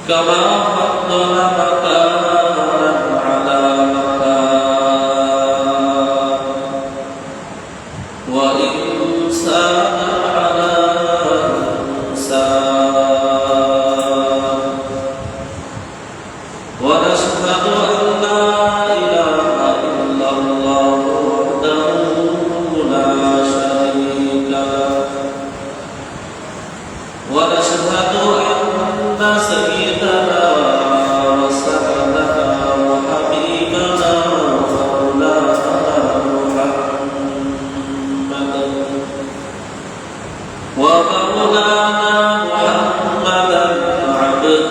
كما فضل مكانا على مكان وإنسانا على إنسان ونشهد أن لا إله إلا الله وحده لا شريك له ونشهد أن سيدنا وسندنا وحبيبنا ومولانا محمدا عبده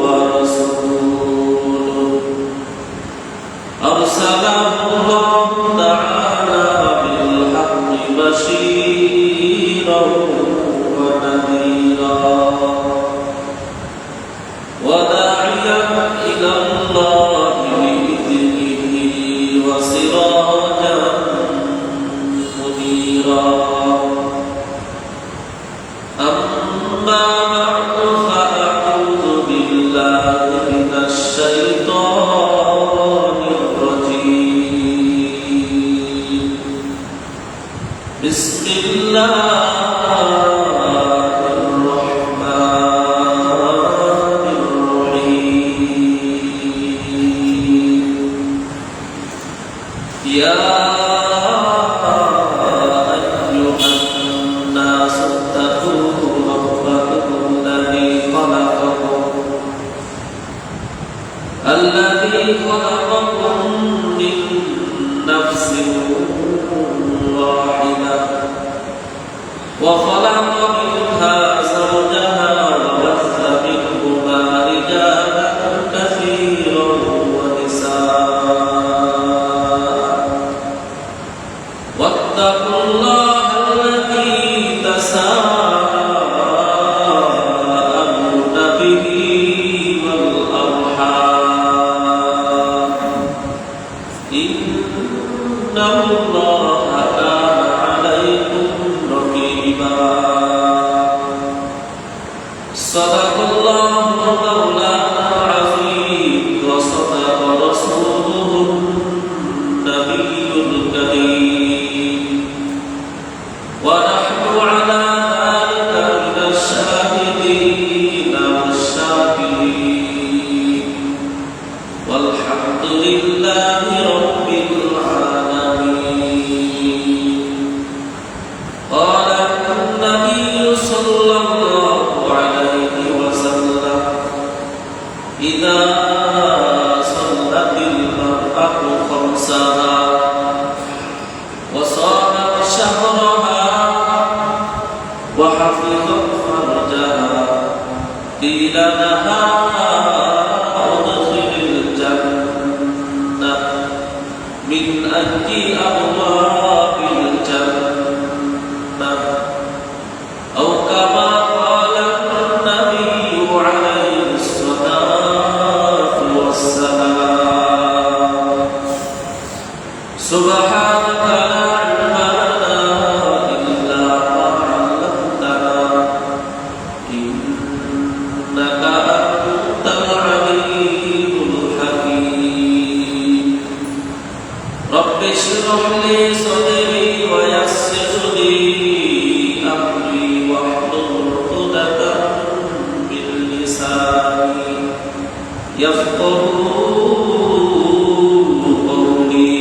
ورسوله أرسله الله تعالى بالحق بشيرا ونذيرا وداعيا إلى الله بإذنه وسراجا منيرا أما بعد فأعوذ بالله من الشيطان الرجيم بسم الله الرحمن الرحيم يا أيها الناس اتقوا ربكم الذي خلقكم من نفس واحدة وخلق منها زوجها وبث منهما رجالا كثيرا ونساء واتقوا الله الذي تساءلون به والأرحام إن الله كان عليكم رقيبا صدق الله مولانا العظيم وصدق رسوله النبي الكريم ونحن على ذلك من الشاهدين والشاكرين والحمد لله رب العالمين قال النبي صلى الله عليه وسلم إذا صلت المرأة خمسها وصامت شهرها وحفظت فرجها قيل لها ادخل الجنة من أي أبواب الجنة أو كما قال النبي عليه الصلاة والسلام سبحانك لا علم لنا إلا ما علمتنا إنك أنت العليم الحكيم رب اشرح لي صدري ويسر لي أمري واحلل عقدة من لساني يفقهوا قولي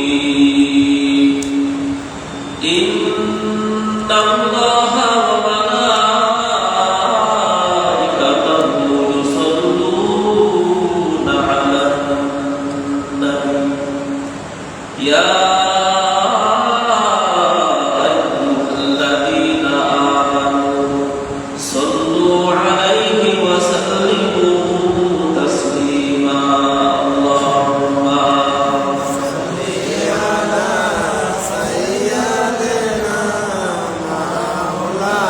إن الله وملائكته يصلون على النبي يا أيها الذين آمنوا صلوا عليه وسلموا تسليما اللهم صل على سيدنا مولانا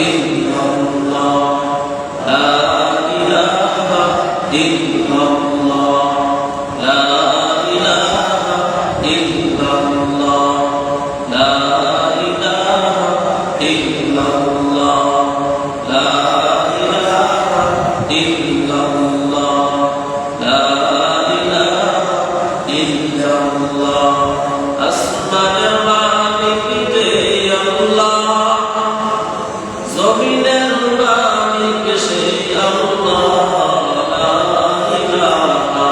ইল্লাল্লাহ লা ইলাহা ইল্লাল্লাহ লা ইলাহা ইল্লাল্লাহ লা ইলাহা ইল্লাল্লাহ লা ইলাহা ইল্লাল্লাহ লা ইলাহা ইল্লাল্লাহ আসমানের মালিক যে আল্লাহ জমিনের মালিক সে আল্লাহ লা ইলাহা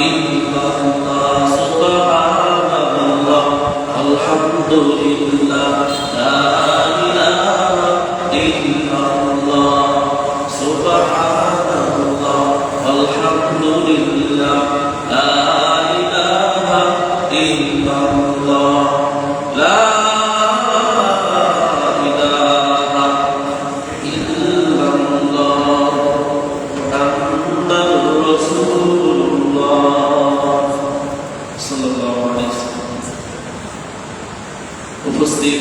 ইল্লাল্লাহ সুবহানাল্লাহ আলহামদুলিল্লাহ লা ইলাহা ইল্লাল্লাহ সুবহানাল্লাহ আলহামদুলিল্লাহ লা ইলাহা ইল্লাল্লাহ লা ইলাহা ইল্লাল্লাহ মুহাম্মাদুর রাসূলুল্লাহ সাল্লাল্লাহু আলাইহি ওয়াসাল্লাম। উপস্থিত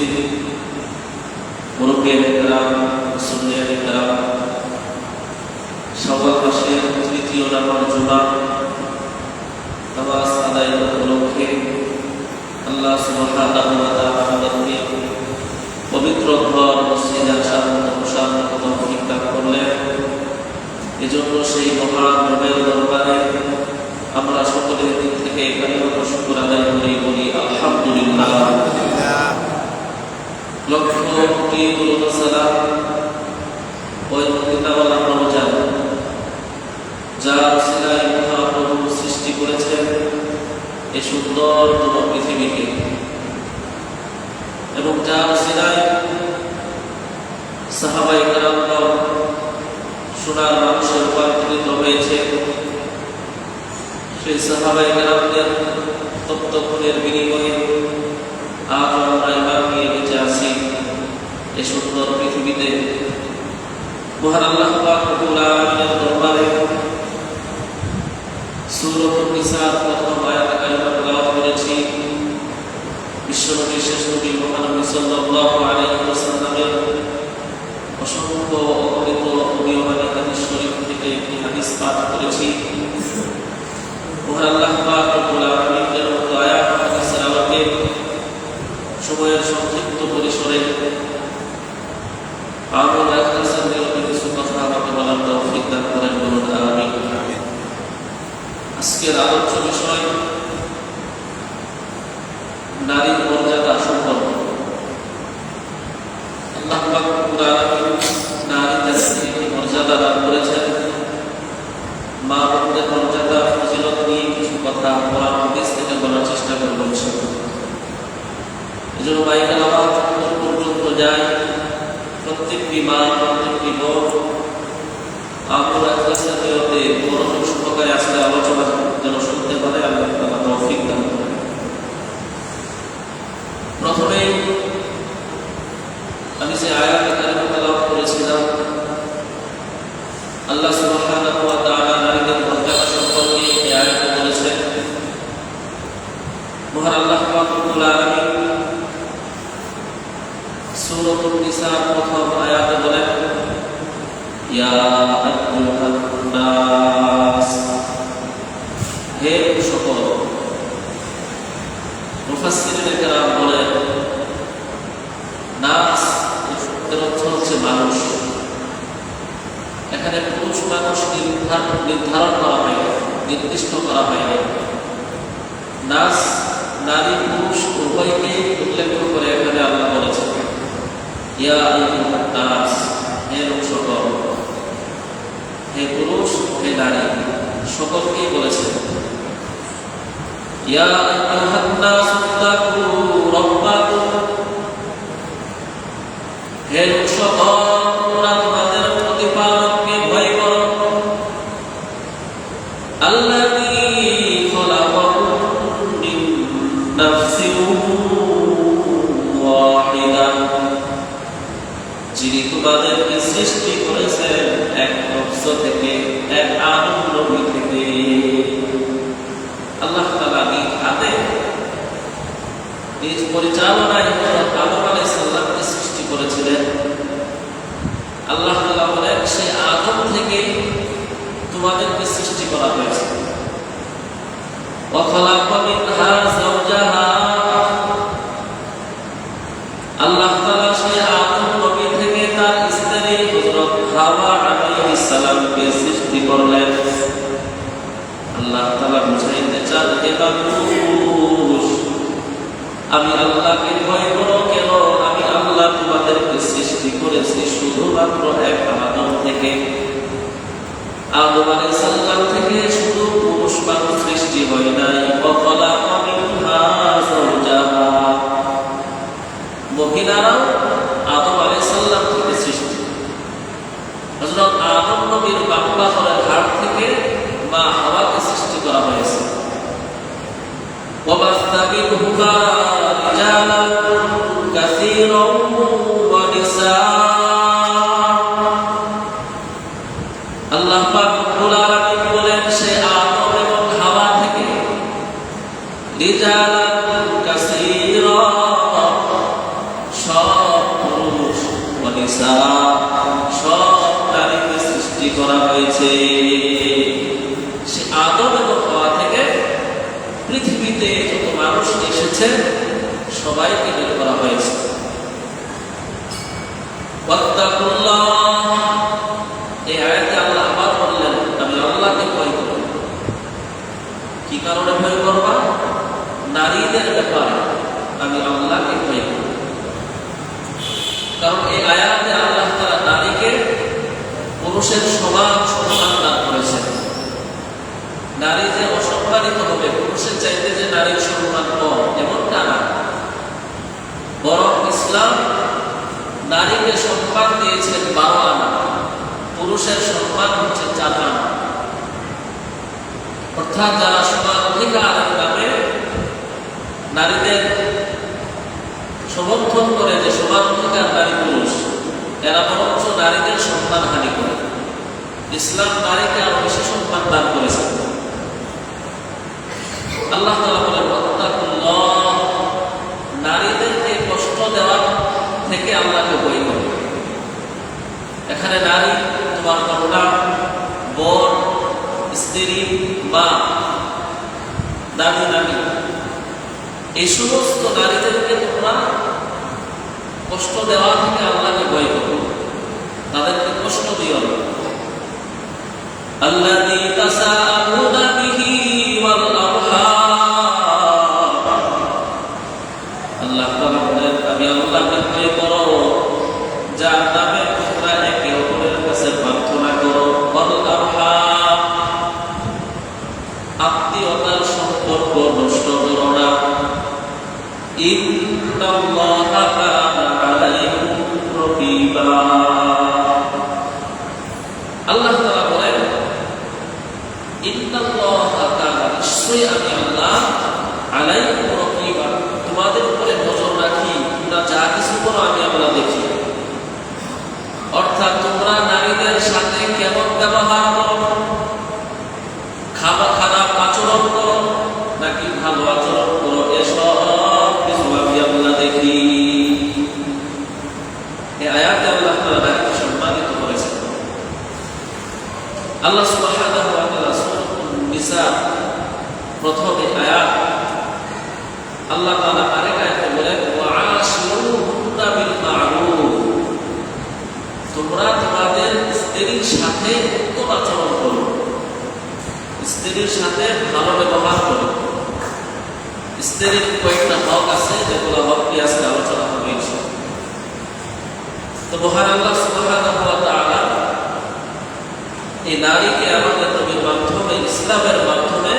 মুরব্বিয়ান কিরাম, সুন্নিয়ান কিরাম, শাওয়াল মাসের তৃতীয় নামাজ জুমা নামাজ আদায় উপলক্ষে আল্লাহ সুবহানাহু ওয়া তাআলা আমাদেরকে পবিত্র ঘর মসজিদে আসার তৌফিক দান করলেন। এজন্য সেই মহান রবের দরবারে আমরা সকলের দিক থেকে কালিমাত শুকর আদায় করি, বলি আলহামদুলিল্লাহ। লক্ষ কোটি সালাম ওই মুক্তিওয়ালা রমজান যার ওসিলায় মহাপ্রভু সৃষ্টি করেছেন এই সুন্দরতম পৃথিবীকে, এবং যার ওসিলায় সাহাবায়ে কেরামগণ সোনার মানুষে রূপান্তরিত হয়েছে। সেই সাহাবায়ে কেরামদের তপ্তক্ষণের বিনিময়ে আজ আমরা ইমান নিয়ে বেঁচে আছি এই সুন্দর পৃথিবীতে। মহান আল্লাহ পাক রব্বুল আলামিনের দরবারে সূরাতুন নিসার প্রথম আয়াত কারিমা তেলাওয়াত করেছি। বিশ্বনবী শেষ নবী মুহাম্মদ সাল্লাল্লাহু আলাইহি ওয়াসাল্লামের অসংখ্য অগণিত অমূল্যবান হাদিস শরীফ থেকে একটি হাদিস পাঠ করেছি। মহান আল্লাহ পাক রব্বুল আলামিনের দয়া হাদিসের আলোকে সময়ের সংক্ষিপ্ত পরিসরে আমরা কিছু কথা আমাকে বলার তৌফিক দান করেন, বলুন আমিন। আজকের আলোচ্য বিষয় নারীর মর্যাদা সম্পর্কে। আল্লাহ পাক রব্বুল আলামিন নারীদেরকে মর্যাদা দান করেছেন। মা বোনদের মর্যাদা ফজিলত নিয়ে কিছু কথা কোরআন হাদিস থেকে বলার চেষ্টা করব ইনশাআল্লাহ। এজন্য বাইরের আওয়াজ পর্যন্ত যায় প্রত্যেকটি মা, প্রত্যেকটি বোন আমরা ক্লাসের ভিতরে মনোযোগ সহকারে আসলে আলোচনা যেন শুনতে পারে, আল্লাহ তাআলা তৌফিক দান করেন। প্রথমে আমি যে আয়াত কারিমা তেলাওয়াত করেছিলাম, আল্লাহ সুবহানাহু ওয়া তাআলা নারীদের মর্যাদা সম্পর্কে এই আয়াতে বলেছেন। মহান আল্লাহ পাক রব্বুল আলামিন সূরাতুন নিসার প্রথম আয়াতে বলেন, ইয়া আইয়ুহান নাস, হে সকল। মুফাসসিরিনে কেরাম বলেন নাস এর অর্থ হচ্ছে মানুষ। এখানে পুরুষ মানুষ নির্ধারণ করা হয়নি, নির্দিষ্ট করা হয়নি। নাস নারী পুরুষ উভয়কে উল্লেখ করে এখানে আল্লাহ বলেছেন, ইয়া আইয়ুহান নাস, হে লোক সকল, হে পুরুষ হে নারী সকলকেই বলেছেন। ইয়া আইয়ুহান নাস তাকু রাব্বাকুম, হে লোক সকল তোমরা তোমাদের প্রতিপালককে ভয় করো। আল্লাযী খলাকাকুম মিন নাফসিন ওয়াহিদা, যিনি তোমাদেরকে সৃষ্টি করেছেন এক নফস থেকে, এক আদম নবী থেকে। আল্লাহ তাআলা নিজ হাতে নিজ পরিচালনায় হযরত আদম আলাইহিস সালামকে সৃষ্টি করেছিলেন। আল্লাহ তাআলা বলেন, সে আদম থেকে তোমাদেরকে সৃষ্টি করা হয়েছে। ওয়া খালাকা মিনহা যাওজাহা, আল্লাহ তাআলা সে আদম নবী থেকে তার স্ত্রী হযরত হাওয়া আলাইহিস সালামকে সৃষ্টি করলেন। আল্লাহ তাআলা বুঝাইতে চান, হে মানুষ, আমি আল্লাহকে ভয় করো। কেন? আমি আল্লাহ তোমাদেরকে সৃষ্টি করেছি শুধুমাত্র এক আদম থেকে। আদম আলাইহিস সালাম থেকে শুধু পুরুষ মানুষ সৃষ্টি হয় নাই, ওয়া খালাকা মিনহা যাওজাহা, মহিলারাও আদম আলাইহিস সালাম থেকে সৃষ্টি। হযরত আদম নবীর বাবা হলের হাড় থেকে মা হাওয়াকে সৃষ্টি করা হয়েছে। ওয়াবাসা মিনহুমা রিজালান কাসীরান ওয়া নিসা। আল্লাহ পাক রব্বুল আলামিন বলেন, সে আদম এবং হাওয়া থেকে রিজালান কাসীরা, সব পুরুষ, ওয়া নিসা, সব নারীকে সৃষ্টি করা হয়েছে। সে আদম এবং হাওয়া থেকে পৃথিবীতে যত মানুষ এসেছে সবাইকে বের করা হয়েছে। ওয়াত্তাকুল্লাহ, এই আয়াতে আল্লাহ আবার বললেন, আমি আল্লাহকে ভয় করব। কি কারণে ভয় করবা? নারীদের ব্যাপারে আমি আল্লাহকে ভয় করব। কারণ এই আয়াতে আল্লাহ তাআলা নারীকে পুরুষের সমান সম্মান দান করেছেন। নারী যে অসম্মানিত হবে, পুরুষের চাইতে যে নারীর সম্মান কম, এমনটা না। বরং ইসলাম নারীকে সম্মান দিয়েছেন 12 আনা, পুরুষের সম্মান হচ্ছে 4 আনা। অর্থাৎ যারা সমান অধিকারের নামে নারীদের সমর্থন করে যে সমান অধিকার নারী পুরুষ, এরা বরঞ্চ নারীদের সম্মান হানি করে। ইসলাম নারীকে আরো বেশি সম্মান দান করেছে। আল্লাহ তাআলা বলেন, ওয়াত্তাকুল্লাহ, নারীদেরকে কষ্ট দেওয়া থেকে আল্লাহকে ভয় করো। এখানে নারী তোমার কন্যা, বোন, স্ত্রী, মা, দাদি, নানি, এই সমস্ত নারীদেরকে তোমরা কষ্ট দেওয়া থেকে আল্লাহকে ভয় করো, তাদেরকে কষ্ট দিও না। আল্লাযী তাসাআলুনা বিহি ওয়াল আরহাম, আল্লাহ তাআলা বলেন, আমি আল্লাহকে ভয় করো যার নামে তোমরা একে অপরের কাছে প্রার্থনা করো। ওয়াল আরহাম, আত্মীয়তার সম্পর্ক নষ্ট করো না। ইন্নাল্লাহা কানা আলাইকুম রাকিবা, আল্লাহ তাআলা বলেন, ইন্নাল্লাহা কানা, নিশ্চয়ই আমি আল্লাহ, আলাইকুম রাকিবা, তোমাদের উপরে নজর রাখি। তোমরা যা কিছু করো আমি আল্লাহ দেখি। অর্থাৎ তোমরা নারীদের সাথে কেমন ব্যবহার করো, খারাপ আচরণ করো নাকি ভালো আচরণ করো, এসব কিছু আমি আল্লাহ দেখি। এই আয়াতে আল্লাহ তাআলা নারীকে সম্মানিত করেছেন। আল্লাহ সুবহানাহু ওয়া তাআলা সূরাতুন নিসা প্রথম আয়াত, আল্লাহ তাআলা আরেক আয়াতে বলেন, ওয়াআশিরুহুন্না বিল মা'রুফ, তোমরা তোমাদের স্ত্রীর সাথে উত্তম আচরণ করো, স্ত্রীর সাথে ভালো ব্যবহার করো। স্ত্রীর কয়েকটা হক আছে, যেগুলো হক নিয়ে আজকে আলোচনা হবে ইনশাআল্লাহ। তো মহান আল্লাহ সুবহানাহু ওয়া তাআলা এই নারীকে আমাদের নবীর মাধ্যমে, ইসলামের মাধ্যমে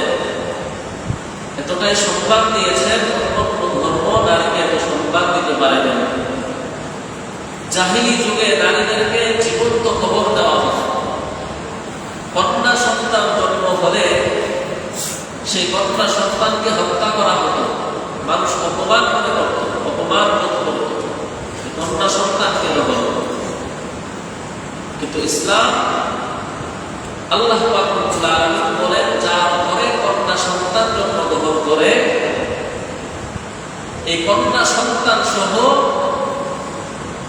এতটাই সম্মান দিয়েছেন, অন্য ধর্ম নারীকে এত সম্মান দিতে পারে না। জাহিলি যুগে নারীদেরকে জীবন্ত কবর দেওয়া হতো। কন্যা সন্তান জন্ম হলে সেই কন্যা সন্তানকে হত্যা করা হতো। মানুষ অপমান মনে করত, অপমান বোধ করত, কন্যা সন্তানকে হত্যা। কিন্তু ইসলাম, আল্লাহ পাক রব্বুল আলামিন বলেন, যার ঘরে কন্যা সন্তান জন্মগ্রহণ করে এই কন্যা সন্তান সহ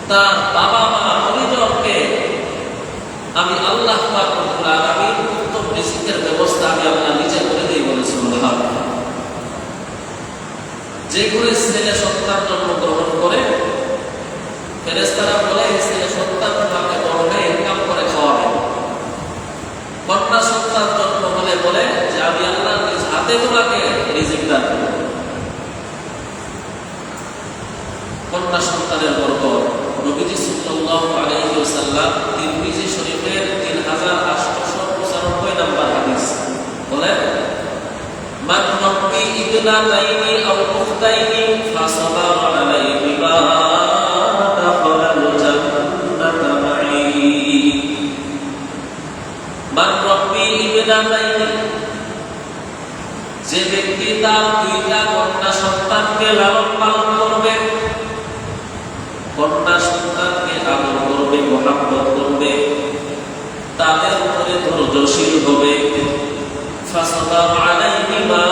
তার বাবা মা পরিজনকে আমি আল্লাহ পাক রব্বুল আলামিন উত্তম রিজিকের ব্যবস্থা আমি আল্লাহ নিজে করে দেই বলে সুবহানাল্লাহ। যে করে ছেলে সন্তান জন্মগ্রহণ করে ফেরেশতারা বলে ছেলে সন্তান তোমাকে বড় ইনকাম করে খাওয়াবে। কন্যা সন্তান জন্ম হলে বলে যে আমি আল্লাহ নিজ হাতে তোমাকে রিজিক দান করব। কন্যা সন্তানের বরকত নবীজি সাল্লাল্লাহু আলাইহি ওয়াসাল্লাম তিরমিজি শরীফের 3895 নম্বর হাদিস বলেন, মান রাব্বি ইবনাতাইনি আও উখতাইনি ফাসাবারা আলাইহিমা দাখালাল জান্নাতা মা'i। মান রাব্বি ইবনাতাইনি, যে ব্যক্তি তার দুইটা কন্যা সন্তানকে লালন পালন করবে, কন্যা সন্তানকে আদর করবে, মহব্বত করবে, তাদের উপরে ধৈর্যশীল হবে, ফাসাবারা আলাইহিমা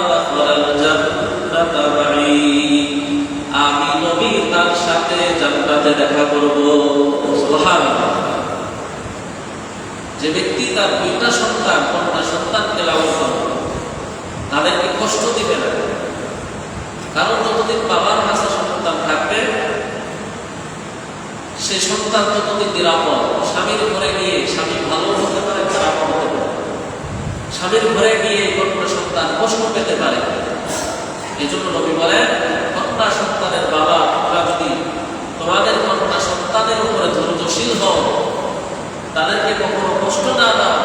দাখালাল জান্নাতা মা'i, আমি নবী তার সাথে জান্নাতে দেখা করব। সুবহানাল্লাহ। যে ব্যক্তি তার দুইটা সন্তান কন্যা সন্তানকে লালন করবে, তাদেরকে কষ্ট দিবে না, কারণ যতদিন বাবার কাছে সন্তান থাকবে সে সন্তান ততদিন নিরাপদ। স্বামীর ঘরে গিয়ে স্বামী ভালো হতে পারে, খারাপ হতে পারে, স্বামীর ঘরে গিয়ে কন্যা সন্তান কষ্ট পেতে পারে। এই জন্য নবী বলেন, কন্যা সন্তানের বাবা তোমরা যদি তোমাদের কন্যা সন্তানের উপরে ধৈর্যশীল হও, তাদেরকে কখনো কষ্ট না দাও,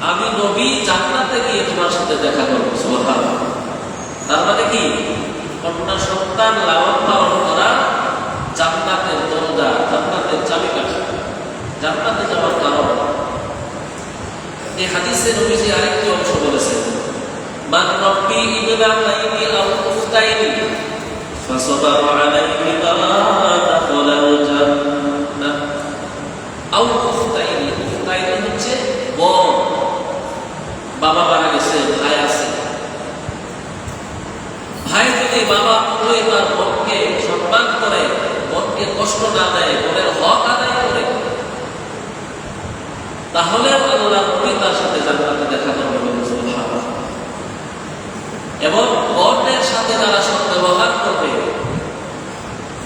আমি নবী জান্নাতে গিয়ে তোমার সাথে দেখা করবো। সুবহানাল্লাহ। তার মানে কি, কন্যা সন্তান লালন পালন করা জান্নাতের দরজা, জান্নাতের চাবিকাঠি, জান্নাতে যাওয়ার কারণ। এই হাদিসে নবীজি আরেকটি অংশ বলেছেন, মান রাব্বি ইবনাতাইনি আও উখতাইনি ফাসাবারা আলাইহিমা দাখালাল জান্নাহ আও উখতাইনি। উখতাইনি হচ্ছে বোন, বাবা মারা গেছে, ভাই আছে, ভাই যদি বাবা পরিবার বোনকে সম্মান করে, বোনকে কষ্ট না দেয়, বোনের হক আদায় করে, তাহলে আল্লাহ নবী তার সাথে জান্নাতে দেখা করবেন। সুবহানাল্লাহ। এবং বোনের সাথে যারা সদ্ব্যবহার করবে,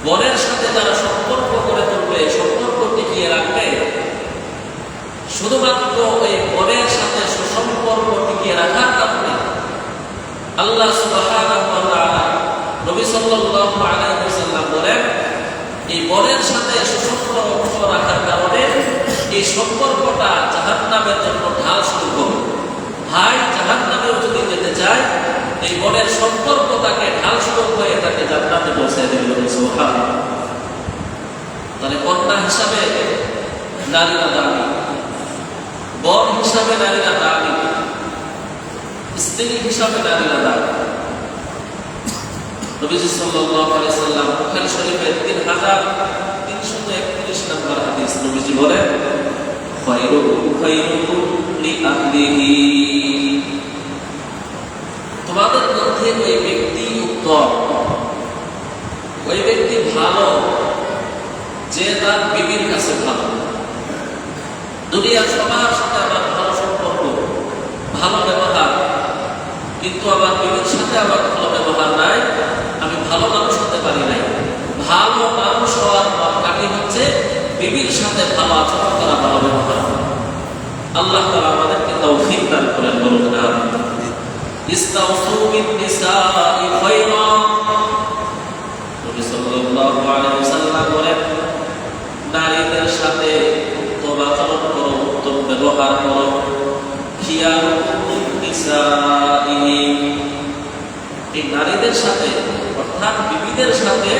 বোনের সাথে যারা সম্পর্ক করে তুলবে, সম্পর্ক টিকিয়ে রাখবে, শুধুমাত্র ওই বোনের সাথে সুসম্পর্ক টিকিয়ে রাখার কারণে আল্লাহ সুবহানাহু ওয়া তাআলা নবী সাল্লাল্লাহু আলাইহি ওয়াসাল্লাম বলেন, এই বোনের সাথে সুসম্পর্ক রাখার কারণে এই সম্পর্কটা জাহান্নামের জন্য ঢাল স্বরূপ হবে। ভাই জাহান্নামেও যদি যেতে চায়, এই বোনের সম্পর্ক তাকে ঢাল স্বরূপ হয়ে তাকে জান্নাতে পৌঁছে দেবে। সুবহানাল্লাহ। তাহলে কন্যা হিসাবে নারীরা দামি, বোন হিসাবে নারীরা দামি, স্ত্রী হিসাবে নারীরা দামি। নবীজি সাল্লাল্লাহু আলাইহি ওয়াসাল্লাম বুখারী শরীফের 3331 নম্বর হাদিস নবীজি বলেন, খায়রুকুম খায়রুকুম লিআহলিহি, তোমাদের মধ্যে ওই ব্যক্তি উত্তম, ওই ব্যক্তি ভালো যে তার বিবির কাছে ভালো। দুনিয়ার সবার সাথে আমার ভালো সম্পর্ক, ভালো ব্যবহার, কিন্তু আমার বিবির সাথে আমার ভালো ব্যবহার নাই, আমি ভালো মানুষ হতে পারি নাই। ভালো মানুষ হওয়ার মাপকাঠি হচ্ছে বিবির সাথে ভালো আচরণ করা, ভালো ব্যবহার। আল্লাহ তাআলা আমাদেরকে তৌফিক দান করেন। বলুন আমিন। ইস্তাউসু বিন-নিসাই খায়রা, নবী সাল্লাল্লাহু আলাইহি ওয়াসাল্লাম বলেন, নারীদের সাথে উত্তম আচরণ করো, উত্তম ব্যবহার করো। খিয়ারুকুম লিন-নিসাইহিম, এই নারীদের সাথে অর্থাৎ বিবিদের সাথে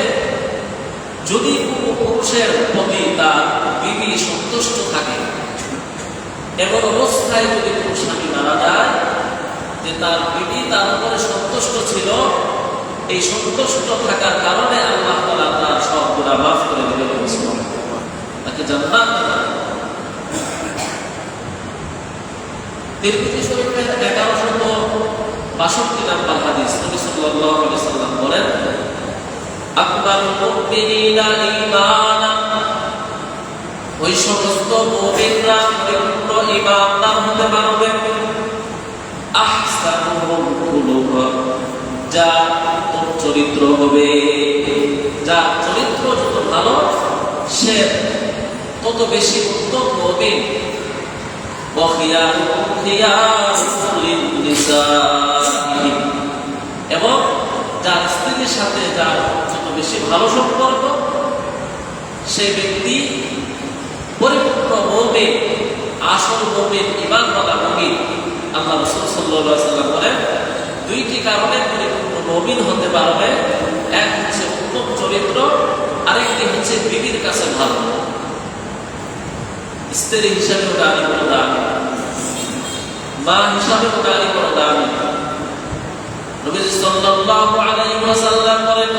যদি কোনো পুরুষের প্রতি তার বিবি সন্তুষ্ট থাকে, এমন অবস্থায় যদি কোনো স্বামী মারা যায় যে তার বিবি তার উপরে সন্তুষ্ট ছিল, এই সন্তুষ্ট থাকার কারণে আল্লাহ তাআলা তার সব গুনাহ মাফ করে দিবেন, তাকে জান্নাত দেবেন। তিরমিজি শরীফের 1162 নম্বর হাদিস নবী সাল্লাল্লাহু আলাইহি ওয়াসাল্লাম বলেন, মুমিনিনা ঈমানান, ওই সমস্ত মুমিনরা পরিপূর্ণ ঈমানদার হতে পারবে। আহসানুহুম খুলুকান, যার চরিত্র হবে, যার চরিত্র যত ভালো সে তত বেশি উত্তম মুমিন। ওয়া খিয়ারুহুম খিয়ারুল লিনিসাইহি, এবং যার স্ত্রীর সাথে যার যত বেশি ভালো সম্পর্ক সেই ব্যক্তি পরিপূর্ণ মুমিন, আসল মুমিন, ঈমানওয়ালা মুমিন। আল্লাহ রাসূল সাল্লাল্লাহু আলাইহি ওয়াসাল্লাম বলেন, দুইটি কারণে পরিপূর্ণ মুমিন হতে পারবে। এক হচ্ছে উত্তম চরিত্র, আরেকটি হচ্ছে বিবির কাছে ভালো। স্ত্রী হিসাবেও নারী বড় দামি, মা হিসাবেও নারী বড় দামি। নবী সাল্লাল্লাহু আলাইহি ওয়াসাল্লাম বলেন,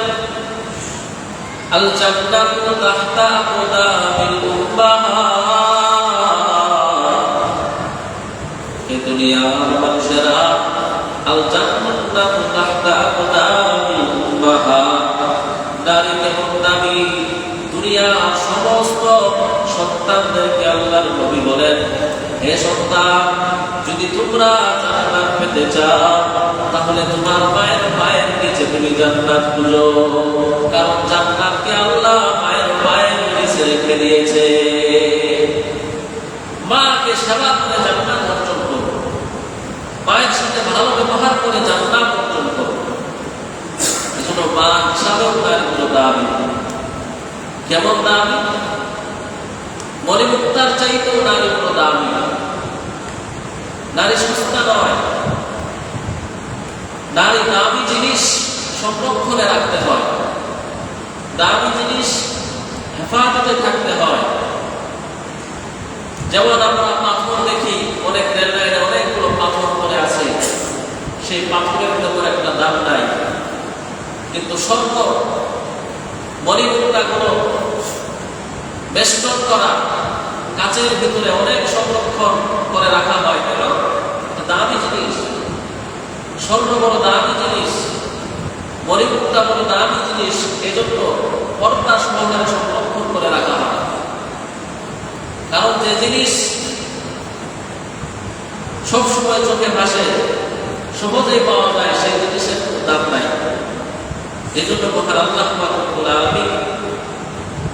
আল জান্নাতু তাহতা আকদামিল উম্মাহাত, এই দুনিয়ার মানুষেরা আল জান্নাতু তাহতা আকদামিল উম্মাহাত, নারী কেমন দামি। দুনিয়ার সমস্ত সন্তানদেরকে আল্লাহর নবী বলেন, হে সন্তান, যদি তোমরা জান্নাত পেতে চাও তাহলে তোমার মায়ের পায়ের নিচে তুমি জান্নাত খুঁজো, কারণ জান্নাতকে আল্লাহ মায়ের পায়ের নিচে রেখে দিয়েছে। মাকে সেবা করে জান্নাত অর্জন করো, মায়ের সাথে ভালো ব্যবহার করে জান্নাত অর্জন করো। এজন্য মা হিসাবেও তার কোনো দাবি। কেমন দাবি? মণিমুক্তার চাইতেও নারী কোনো দামি। নারী সস্তা নয়, নারী দামি জিনিস সংরক্ষণে রাখতে হয়, দামি জিনিস হেফাজতে থাকতে হয়। যেমন আমরা পাথর দেখি, অনেক রেল লাইনে অনেকগুলো পাথর পড়ে আছে, সেই পাথরের তেমন একটা দাম নাই, কিন্তু স্বর্ণ মণিমুক্তাগুলো বেষ্টন করা কাচের ভিতরে অনেক সংরক্ষণ করে রাখা হয়। কেন? দামি জিনিস। স্বর্ণ বড় দামি জিনিস, মণিমুক্তা বড় দামি জিনিস, এজন্য পর্দা সহকারে সংরক্ষণ করে রাখা হয়। কারণ যে জিনিস সবসময় চোখে ভাসে, সহজেই পাওয়া যায়, সেই জিনিসের দাম নাই। এজন্য মহান আল্লাহ রব্বুল আলামিন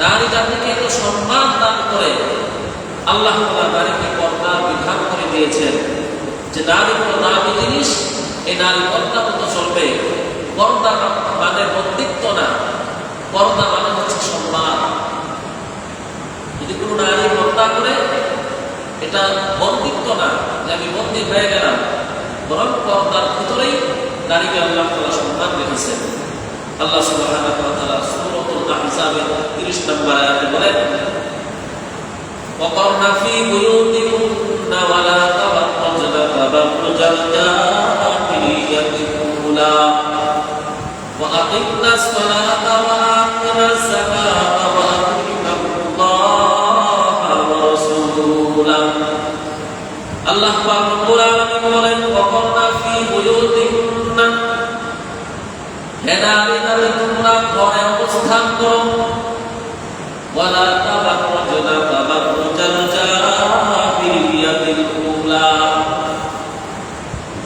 নারী জাতিকে এত সম্মান দান করে আল্লাহ তাআলা নারীকে পর্দার বিধান করে দিয়েছেন, যে নারী কোনো দামি জিনিস, এই নারী পর্দা মতো চলবে। পর্দা মানে বন্দিত্ব না, পর্দা মানে হচ্ছে সম্মান। যদি কোনো নারী পর্দা করে, এটা বন্দিত্ব না যে আমি বন্দী হয়ে গেলাম, বরং পর্দার ভিতরেই নারীকে আল্লাহ তাআলা সম্মান রেখেছেন। আল্লাহ সুবহানাহু ওয়া তাআলা সূরাতুল আহজাবের 30 নম্বর আয়াতে বলেন, وَقَرْنَ فِي بُيُوتِكُنَّ وَلَا تَبَرَّجْنَ تَبَرُّجَ الْجَاهِلِيَّةِ الْأُولَى وَأَقِمْنَ الصَّلَاةَ وَآتِينَ الزَّكَاةَ وَأَطِيعْنَا اللَّهَ وَرَسُولَهُ। আল্লাহ পাক রব্বুল আলামিন বলেন, وَقَرْنَ فِي بُيُوتِكُنَّ, হে নারী তোমরা ঘরে অবস্থান করো, ওয়ালা তাবাররুজনা তাবাররুজাল জাহিলিয়াতিল উলা,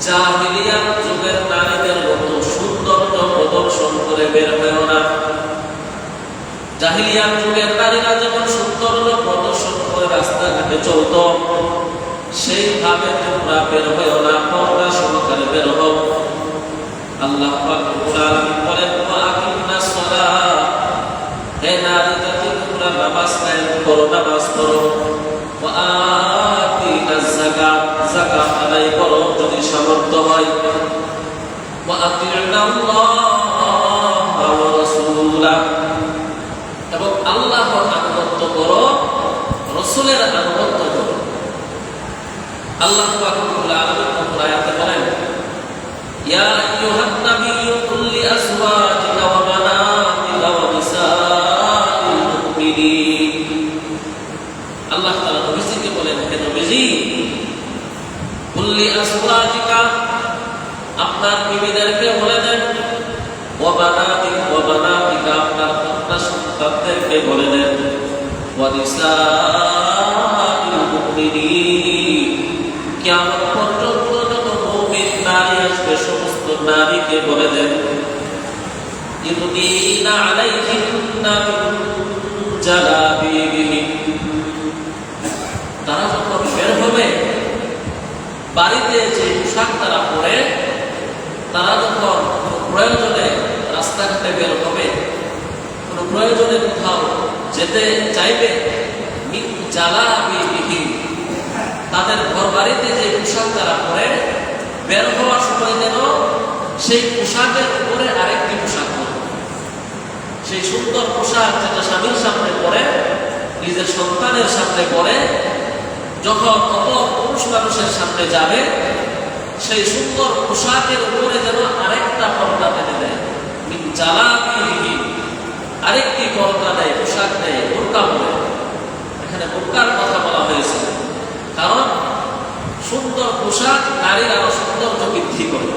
জাহিলিয়াত যুগের নারীদের মতো সৌন্দর্য প্রদর্শন করে বের হয়ো না। জাহিলিয়াত যুগের নারীরা যেমন সৌন্দর্য প্রদর্শন করে রাস্তাঘাটে চলত, সেইভাবে তোমরা বের হয়ো না, পর্দা সহকারে বের হও। আল্লাহ পাক রব্বুল আলামিন বলেন, ওয়া আকিমনাস সালাহ, হে নারী জাতি তোমরা নামাজ কায়েম করো, নামাজ পড়ো। ওয়া আতিনাজ যাকাত, যাকাত আদায় করো যদি সামর্থ্য হয়। ওয়া আতি'না আল্লাহ ওয়া রাসূলাহু, এবং আল্লাহর আনুগত্য করো, রাসূলের আনুগত্য করো। আল্লাহ পাক রব্বুল আলামিন কোন আয়াতে বলেন, ইয়া আইয়ুহান নাবিয়্যু কুল লিআজওয়াজিকা ওয়া বানাতিকা ওয়া নিসাইল মুমিনিন। আল্লাহ তাআলা নবীকে বলেন, হে নবীজি, কুল লিআজওয়াজিকা, আপনার বিবিদেরকে বলে দেন, ওয়া বানাতিকা, আপনার কন্যা সন্তানদেরকে বলে দেন ওয়ানিসাইল মুমিনিন, কিয়ামত পর্যন্ত যত মুমিন নারী আসবে সমস্ত নারীকে বলে দেন ইউদিনা আলাইহিন্না মিন জালাবিবিহিন, তারা যখন বের হবে বাড়িতে যে পোশাক তারা পরে, তারা যখন প্রয়োজনে রাস্তাঘাটে বের হবে, কোনো প্রয়োজনে কোথাও যেতে চাইবে, মিন জালাবিবিহিন, তাদের ঘর বাড়িতে যে পোশাক তারা পরে বের হওয়ার সময় যেন সেই পোশাকের উপরে আরেকটি পোশাক পরে, সেই সুন্দর পোশাক যেটা স্বামীর সামনে পরে, নিজের সন্তানের সামনে পরে, যখন অপর পুরুষ মানুষের সামনে যাবে সেই সুন্দর পোশাকের উপরে যেন আরেকটা পর্দা টেনে দেয়, মিন জালাবিবিহিন, আরেকটি পর্দা দেয়, পোশাক দেয়, বোরকা পরে। এখানে বোরকার কথা বলা হয়েছে কারণ সুন্দর পোশাক নারীর আরো সৌন্দর্য বৃদ্ধি করে।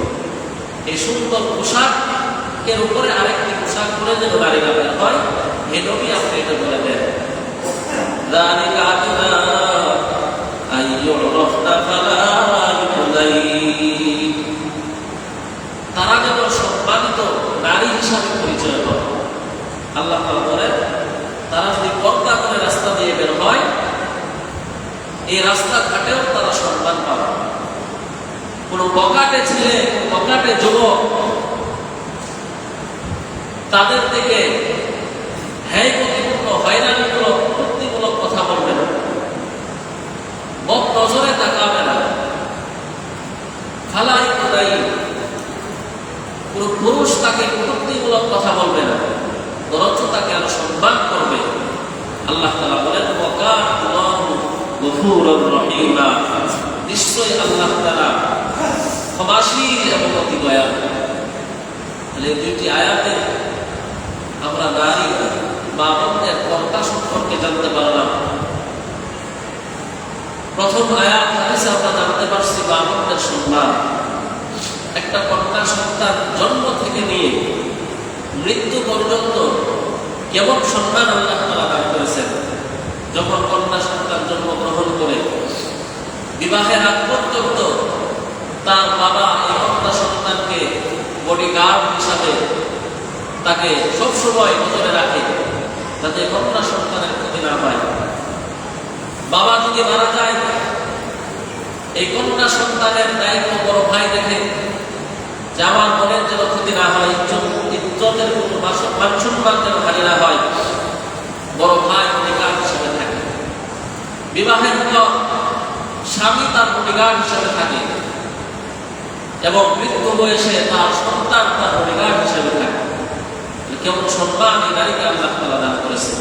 এই সুন্দর পোশাকের উপরে আরেকটি পোশাক পরে যেন নারীরা বের হয়, এই নবী আপনি এটা বলে দেন যালিকা আদনা আইয়ুরফনা ফালা ইউযাইন, তারা যেন সম্মানিত নারী হিসাবে পরিচয় পায়। আল্লাহ তাআলা বলেন তারা যদি পর্দা করে রাস্তা দিয়ে বের হয়, এই রাস্তাঘাটেও তারা সম্মান পাবে। কোন বকাটে ছেলে, বকাটে যুবক তাদের থেকে হ্যায়মতিপূর্ণ হয়রানিমূলক কটূক্তিমূলক কথা বলবে না, বদ নজরে তাকাবে না। ফালা ইউযাইন, কোন পুরুষ তাকে কটূক্তিমূলক কথা বলবে না, বরঞ্চ তাকে আরো সম্মান করবে। আল্লাহ তাআলা বলেন ওয়াকানাল্লাহু গফুরুর রহিমা, নিশ্চয়ই আল্লাহ তাআলা ক্ষমাশীল এবং অতি দয়ালু। তাহলে দুইটি আয়াতে আমরা নারী মা বোনদের পর্দা সম্পর্কে জানতে পারলাম। প্রথম আয়াত হাদিসে আমরা জানতে পারছি মা বোনদের সম্মান। একটা কন্যা সন্তান জন্ম থেকে নিয়ে মৃত্যু পর্যন্ত কেমন সম্মান আল্লাহ তাআলা দান করেছেন। যখন কন্যা সন্তান জন্মগ্রহণ করে বিবাহের আগ পর্যন্ত তার বাবা এই কন্যা সন্তানকে বডিগার্ড হিসাবে তাকে সবসময় নজরে রাখে যাতে কন্যা সন্তানের ক্ষতি না হয়। বাবা যদি মারা যায়, এই কন্যা সন্তানের দায়িত্ব বড় ভাই দেখে যে আমার বোনের যেন ক্ষতি না হয়, ইজ্জতের কোনো মান সম্মান যেন হানি না হয়, বড় ভাই বডিগার্ড হিসাবে থাকে। বিবাহের পর স্বামী তার বডিগার্ড হিসাবে থাকে এবং মৃত্যু বয়সে তার সন্তান তার বডিগার্ড হিসাবে থাকে। কেমন সম্মান এই নারীকে আল্লাহ তাআলা দান করেছেন।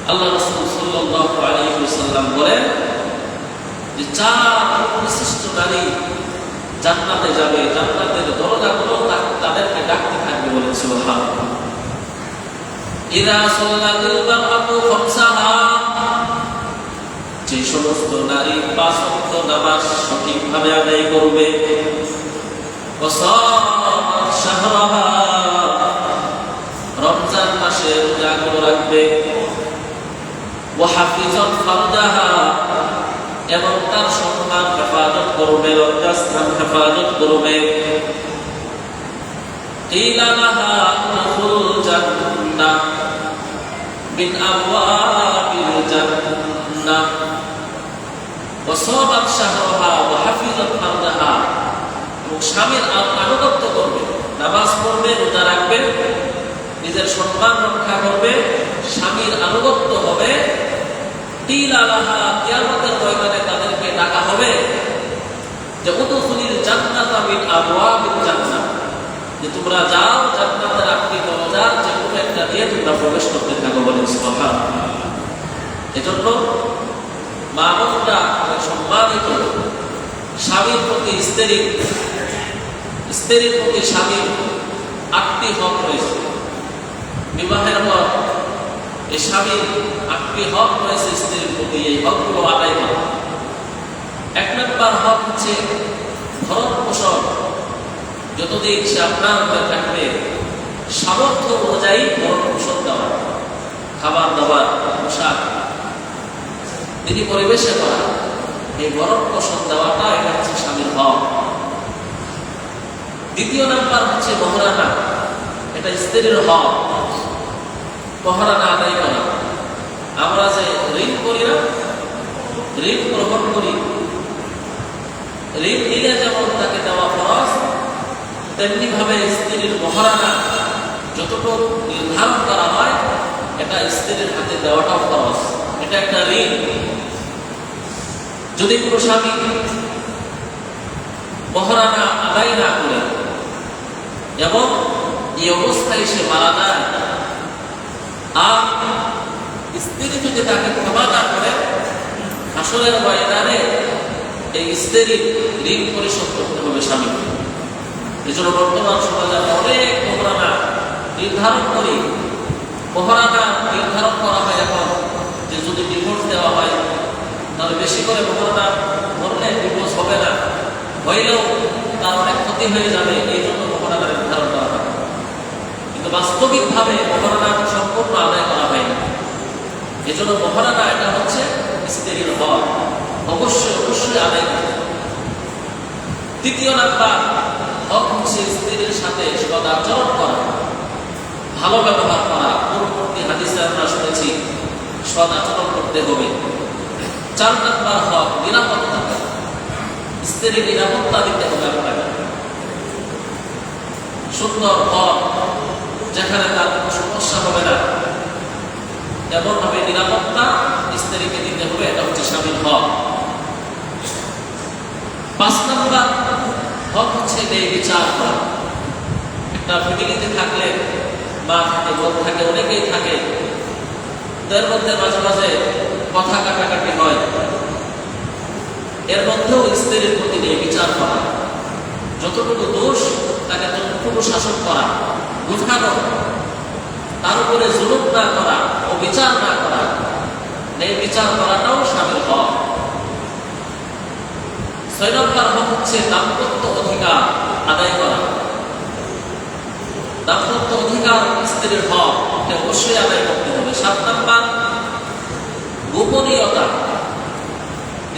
আল্লাহ রাসূল সাল্লাল্লাহু আলাইহি ওয়াসাল্লাম বলেন যে চার বিশিষ্ট নারী জান্নাতে যাবে, জান্নাতের দরজাগুলো তাদেরকে ডাকতে থাকবে, বলেন সুবহানাল্লাহ। ইযা সাল্লাতিল মারআতু খামসাহা, যে সমস্ত নারী পাঁচ ওয়াক্ত নামাজ সঠিকভাবে আদায় করবে, ওয়াসামাত শাহরাহা, রমজান মাসে রোজাগুলো রাখবে, ওয়াহাফিজাত ফারজাহা, এবং তার সম্মান হেফাজত করবে, লজ্জাস্থান হেফাজত করবে, কিলা লাহা উদখুল জান্নাহ মিন আবওয়াবিল জান্নাহ, ওয়াসামাত শাহরাহা ওয়াহাফিজাত ফারজাহা, এবং স্বামীর আনুগত্য করবে, নামাজ পড়বে, রোজা রাখবে, নিজের সম্মান রক্ষা করবে, স্বামীর আনুগত্য হবে। কিলা লাহা, কিয়ামতের ময়দানে তাদেরকে ডাকা হবে যে উদখুলিল জান্নাতা মিন আবওয়াবিল জান্নাহ, যে তোমরা যাও জান্নাতের আটটি দরজার যে কোনো একটা দিয়ে তোমরা প্রবেশ করতে থাকো, বলেন সুবহানাল্লাহ। এজন্য মা বোনরা সম্মানিত। স্বামীর প্রতি স্ত্রীর, স্ত্রীর প্রতি স্বামীর আটটি হক রয়েছে। বিবাহের পর এই স্বামীর আটটি হক রয়েছে স্ত্রীর প্রতি, এই হকগুলো আদায় করা। এক নম্বর হক হচ্ছে ভরণ পোষণ, যতদিন সে আপনার হয়ে থাকবে সামর্থ্য অনুযায়ী ভরণ পোষণ দেওয়া। খাবার দাবার, পোশাক তিনি পরিবেশে করা, এই গরম পোষণ দেওয়াটা এটা হচ্ছে স্বামীর হক। দ্বিতীয় নাম্বার হচ্ছে মহারানা, এটা স্ত্রীর হক, মহারানা আদায় করা। আমরা যে ঋণ করি না, ঋণ গ্রহণ করি, ঋণ নিলে যেমন তাকে দেওয়া ফরজ, তেমনি ভাবে স্ত্রীর মহারানা যতটুকু নির্ধারণ করা হয় এটা স্ত্রীর হাতে দেওয়াটাও ফরজ, এটা একটা ঋণ। যদি কোনো স্বামী মহারানা আদায় না করে এবং এই অবস্থায় সে মারা যায়, আর স্ত্রী যদি তাকে ক্ষমা না করে, হাসরের ময়দানে এই স্ত্রীর ঋণ পরিশোধ করতে হবে স্বামীকে। এই জন্য বর্তমান সমাজে অনেক মহারানা নির্ধারণ করি, মহারানা নির্ধারণ করা হয় এখন যে যদি ডিভোর্স দেওয়া হয় তাহলে বেশি করে মহারানা ধরলে ডিভোর্স হবে না, হইলেও তার অনেক ক্ষতি হয়ে যাবে, এই জন্য মহারানা নির্ধারণ করা হয়। কিন্তু বাস্তবিকভাবে মহারানা সম্পূর্ণ আদায় করা হয়নি। এই জন্য মহারানা এটা হচ্ছে স্ত্রীর হক, অবশ্যই অবশ্যই আদায় করতে হবে। তৃতীয় নাম্বার হক হচ্ছে স্ত্রীর সাথে সদাচরণ করা, ভালো ব্যবহার করা। পূর্ববর্তী হাদিসে আমরা শুনেছি সদাচরণ করতে হবে। 4 নাম্বার হক নিরাপত্তা, স্ত্রীর নিরাপত্তা দিতে হবে আপনাকে। সুন্দর ঘর যেখানে তার কোনো সমস্যা হবে না, এমন ভাবে নিরাপত্তা স্ত্রীকে দিতে হবে, এটা হচ্ছে স্বামীর হক। 5 নাম্বার হক হচ্ছে ন্যায় বিচার করা। একটা ফ্যামিলিতে থাকলে মা থাকে, বোন থাকে, অনেকেই থাকে, এর মধ্যে মাঝে মাঝে কথা কাটাকাটি হয়, এর মধ্যেও স্ত্রীর প্রতি ন্যায় বিচার করা, যতটুকু দোষ তাকে ততটুকু শাসন করা, বুঝানো, তার উপরে জুলুম না করা ও বিচার না করা, ন্যায় বিচার করাটাও স্বামীর হক। 6 নম্বর হক হচ্ছে দাম্পত্য অধিকার আদায় করা। দাম্পত্য অধিকার স্ত্রীর হক, এটা অবশ্যই আদায় করতে হবে। 7 নম্বর গোপনীয়তা,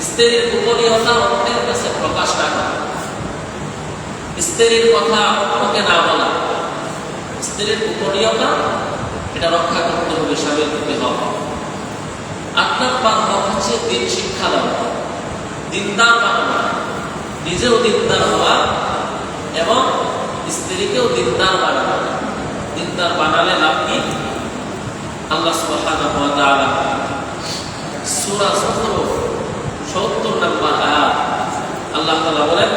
স্ত্রীর গোপনীয়তা অন্যের কাছে প্রকাশ না করা, স্ত্রীর কথা অন্যকে না বলা, স্ত্রীর গোপনীয়তা এটা রক্ষা করতে হবে, স্বামীর প্রতি হক। 8 নম্বর হক হচ্ছে দিন শিক্ষা দেওয়া, দিনদার বানানো, নিজেও দিনদার হওয়া এবং স্ত্রীকেও দিনদার বানানো। দিনদার বানালে লাভ কি? আল্লাহ সুবহানাহু ওয়া তাআলা সূরা যুখরুফ ৭০ নম্বর আয়াত আল্লাহ তাআলা বলেন,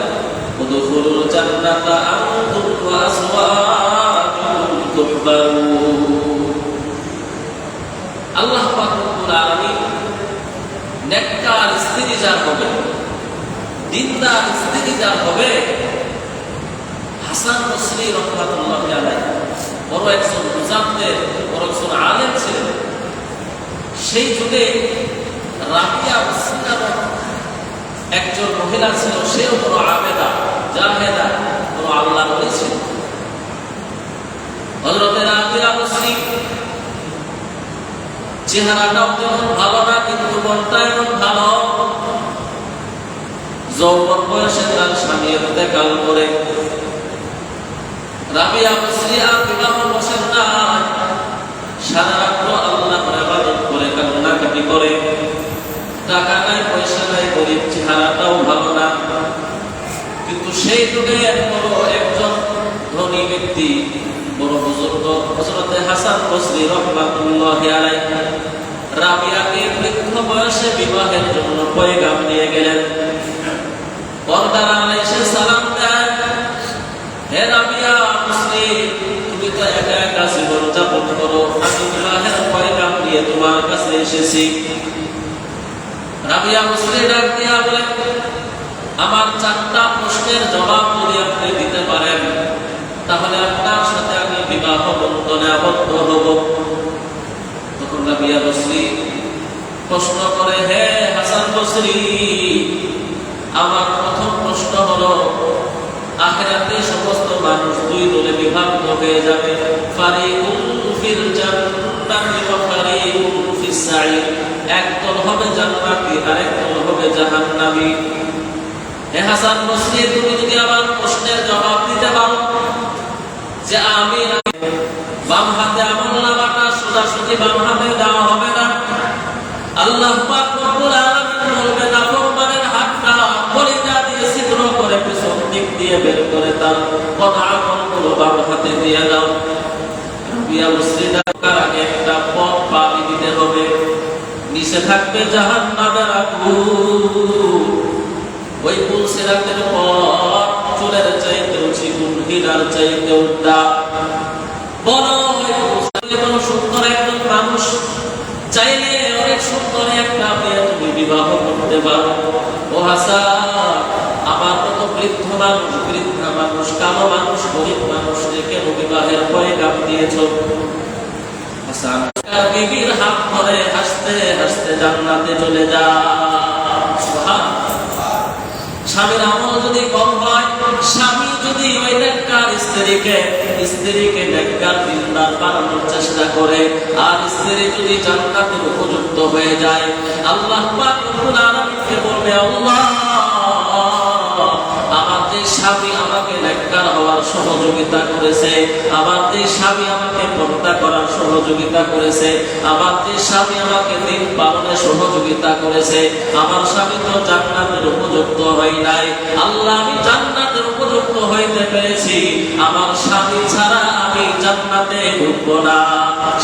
উদখুলুল জান্নাতা আনতুম ওয়া আযওয়াজুকুম তুহবারুন। আল্লাহ পাক রব্বুল আলামিন নেককার স্ত্রী যার হবে, দিনদার স্ত্রী যার হবে, হাসান বসরি রাহমাতুল্লাহ আলাইহি বড় একজন মুজাদ্দিদ, বড় একজন আলেম ছিলেন। সেই যুগে রাবিয়া বসরি নামক একজন মহিলা ছিল, সেও বড় আবেদা, জাহেদা, বড় আল্লাহর ওলি ছিল। হযরত রাবিয়া বসরি চেহারাটাও তেমন ভালো না, কিন্তু মনটা এমন ভালো। যৌবন বয়সে তার স্বামী ইন্তেকাল করে। রাবিয়া বসরি আর বিবাহ বসেন না, সারা রাত আল্লাহর ইবাদত করে, কান্নাকাটি করে। টাকা নাই, পয়সা নাই, গরিব, চেহারাটাও ভালো না, কিন্তু সেই যুগে বড় একজন ধনী ব্যক্তি, বড় বুজুর্গ হযরত হাসান বসরি রাহমাতুল্লাহি আলাইহি রাবিয়াকে বৃদ্ধ বয়সে বিবাহের জন্য পয়গাম নিয়ে গেলেন। পর্দার আড়ালে এসে সালাম দেন, হে রাবিয়া বসরি, তুমি তো একা একা জীবন যাপন করো, আমি বিবাহের পয়গাম নিয়ে তোমার কাছে এসেছি। রাবিয়া বসরি ডাক দিয়া বলেন, আমার 4টা প্রশ্নের জবাব যদি আপনি দিতে পারেন তাহলে আপনার সাথে আমি বিবাহ বন্ধনে আবদ্ধ হব। তখন রাবিয়া বসরি প্রশ্ন করে, হে হাসান বসরি, আমার প্রথম প্রশ্ন হলো, আখিরাতে সমস্ত মানুষ 2 দলে বিভক্ত হয়ে যাবে, ফারিকুন ফিল জান্নাতি ওয়া ফারিকুন সাঈর, একদল হবে জান্নাতি আর একদল হবে জাহান্নামী। হে হাসান বসরি, তুমি যদি আমার প্রশ্নের জবাব দিতে পারো যে আমি বাম হাতে আমলনামাটা সোজাসুজি বাম হাতে দেওয়া হবে না, আল্লাহ পাক রব্বুল আলামিন বলবেন নাফরমানের হাতটা কলিজা দিয়ে ছিদ্র করে পেছন দিক দিয়ে বের করে তার কথা আমলগুলো বাম হাতে দিয়ে দাও। বিয়া মুসলিদার আগে একটা পথ পাড়ি দিতে হবে, নিচে থাকবে জাহান্নামের আগুন। ওই পুলসিরাতের পথ চুলের চাইতেও চিকুন, হীরার চাইতেও দাম। বড় সুন্দর একজন মানুষ চাইলে অনেক সুন্দর একটা মেয়ে তুমি বিবাহ করতে পারো। ও হাসান, আমার মতো বৃদ্ধ মানুষ, বৃদ্ধা মানুষ, কালো মানুষ, গরিব মানুষ কেন বিবাহের ভয়ে গাম দিয়েছ? হাসান বিবির হাত ধরে হাসতে হাসতে জান্নাতে চলে যা। স্বামীর আমল যদি কম হয়, স্বামী যদি ওই নেককার স্ত্রীকে নেককার দিনদার বানানোর চেষ্টা করে, আর স্ত্রী যদি জান্নাতের উপযুক্ত হয়ে যায়, আল্লাহ পাক রব্বুল আলামিনকে বলবে, আল্লাহ আমার যে স্বামী আমাকে নেককার হওয়ার সহযোগিতা করেছে, আমার যে স্বামী আমাকে পর্দা করার সহযোগিতা করেছে, আমার যে স্বামী আমাকে দিন পালনের সহযোগিতা করেছে, আমার স্বামী তো জান্নাতের উপযুক্ত হয় নাই। আল্লাহ, আমি জান্নাতের উপযুক্ত হইতে পেরেছি, আমার স্বামী ছাড়া আমি জান্নাতে ঢুকবো না,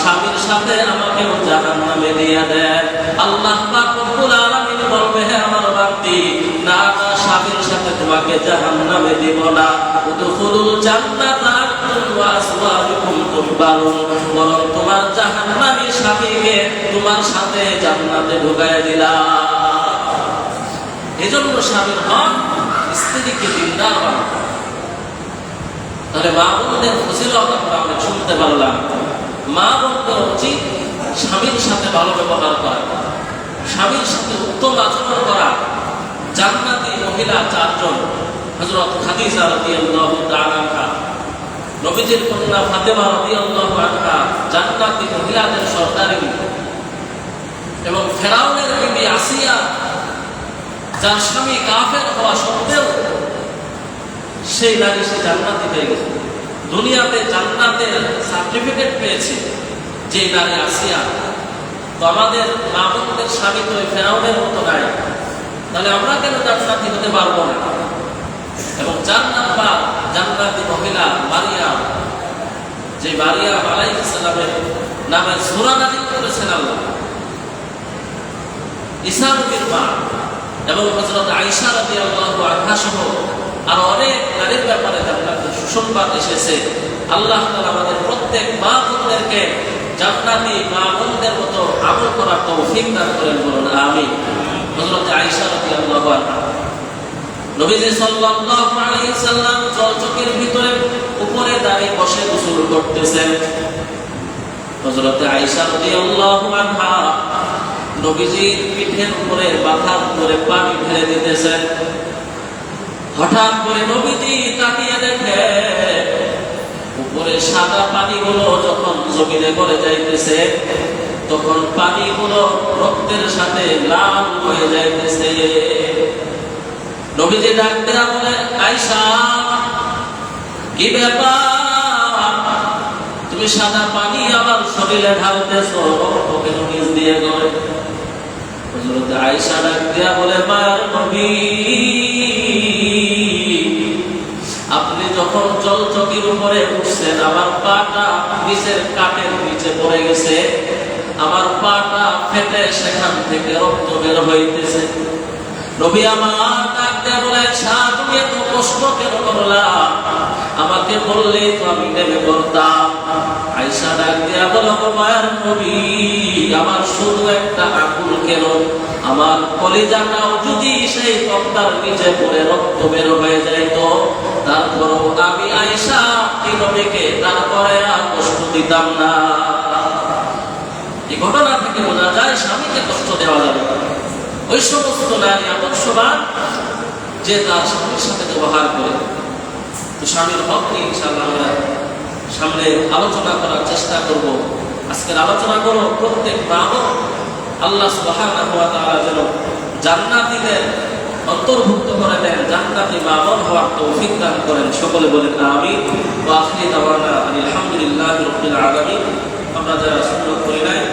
স্বামীর সাথে আমাকেও জাহান্নামে দিয়ে দেন। আল্লাহ পাক রব্বুল আলামিন বলবে, হে আমার বান্দি, না না, স্বামীর সাথে তোমাকে জাহান্নামে দিব না, উদখুলুল জান্নাতা আনতুম ওয়া আজওয়াজুকুম তুহবারুন, বরং তোমার জাহান্নামী স্বামীকে তোমার সাথে জান্নাতে ঢুকায় দিলাম। এজন্য স্বামীর হক স্ত্রীকে দিনদার বানানো। তাহলে মা বোনদের ফজিলত আমরা অনেক শুনতে পারলাম। মা বোনদের উচিত স্বামীর সাথে ভালো ব্যবহার করা, স্বামীর সাথে উত্তম আচরণ করা। জান্নাতি মহিলা চারজন, হযরত খাদিজা রাদিয়াল্লাহু তাআলা আনহা, নবীজির কন্যা ফাতেমা রাদিয়াল্লাহু আনহা জান্নাতি মহিলাদের সর্দারি, এবং ফেরাউনের বিবি আসিয়া, যার স্বামী কাফের হওয়া সত্ত্বেও সেই নারী সে জান্নাতি হয়ে গেছে, দুনিয়াতে জান্নাতের সার্টিফিকেট পেয়েছে যে নারী আসিয়া। তো আমাদের মা বোনদের স্বামী তো ফেরাউনের মতো নাই, তাহলে আমরা কেন জান্নাতি হতে পারবো না? এবং 4 নাম্বার জান্নাতি মহিলা মারিয়াম, যে মারিয়াম আলাইহিস সালামের নামে সূরা নাযিল করেছেন আল্লাহ, ঈসা নবীর মা, এবং হযরত আয়েশা রাদিয়াল্লাহু আনহা সহ আর অনেক নারীর ব্যাপারে জান্নাতের সুসংবাদ এসেছে। আল্লাহ তাআলা আমাদের প্রত্যেক মা বোনদেরকে জান্নাতি মা বোনদের মতো আমল করার তৌফিক দান করেন, বলুন আমিন। হযরত আয়েশা রাদিয়াল্লাহু আনহা, নবীজি সাল্লাল্লাহু আলাইহি সাল্লাম জলচকের ভিতরে উপরে দাঁড়িয়ে বসে গোসল করতেছেন। হযরত আয়েশা রাদিয়াল্লাহু আনহা নবীজির পিঠের উপরে, মাথার উপরে পানি ঢেলে দিতেছেন। হঠাৎ করে নবীজি তাকিয়ে দেখে উপরে সাদা পানিগুলো যখন জমিনে পড়ে যাইতেছে, তখন পানিগুলো রক্তের সাথে লাল হয়ে যাইতেছে। নবীজি ডাক দেয়া বলে, আয়েশা, কি ব্যাপার? তুমি সাদা পানি আমার শরীরে ঢালতেছো, রক্তকে নিচ দিয়ে গড়ে। হযরত আয়েশা ডাক দেয়া বলে, মায়ার নবী, আপনি যখন জলচকির উপরে উঠছেন, আমার পাটা নিচের কাঠের নিচে পড়ে গেছে, আমার পাটা ফেটে সেখান থেকে রক্ত বের হইতেছে। নবী আমার ডাক দেয়া বলে, আয়েশা, তুমি এত কষ্ট কেন করলা? আমাকে বললেই তো আমি নেমে করতাম। আয়েশা ডাক দেয়া বলে, মায়ার নবী, আমার শুধু একটা আকুল কেন, আমার কলিজাটাও যদি সেই তক্তার নিচে পড়ে রক্ত বের হয়ে যাইত, তারপরও আমি আয়েশা নবীকে তারপরে আর কষ্ট দিতাম না। এই ঘটনা থেকে বোঝা যায় স্বামীকে কষ্ট দেওয়া যাবে না। ওই সমস্ত নারী আদর্শবান যে তার স্বামীর সাথে ব্যবহার করে। তো স্বামীর হক নিয়ে ইনশাআল্লাহ আমরা সামনে আলোচনা করার চেষ্টা করব। আজকের আলোচনা করো প্রত্যেক মা বোন আল্লাহ সুবহানাহু ওয়া তাআলা যেন জান্নাতীদের অন্তর্ভুক্ত করে দেন, জান্নাতি মামুন হওয়ার তৌফিক দান করেন। সকলে বলেন আমিন। ওয়া আখিরু দাওয়ানা আলহামদুলিল্লাহি রাব্বিল আলামিন। আমরা যারা সুন্নাত করি নাই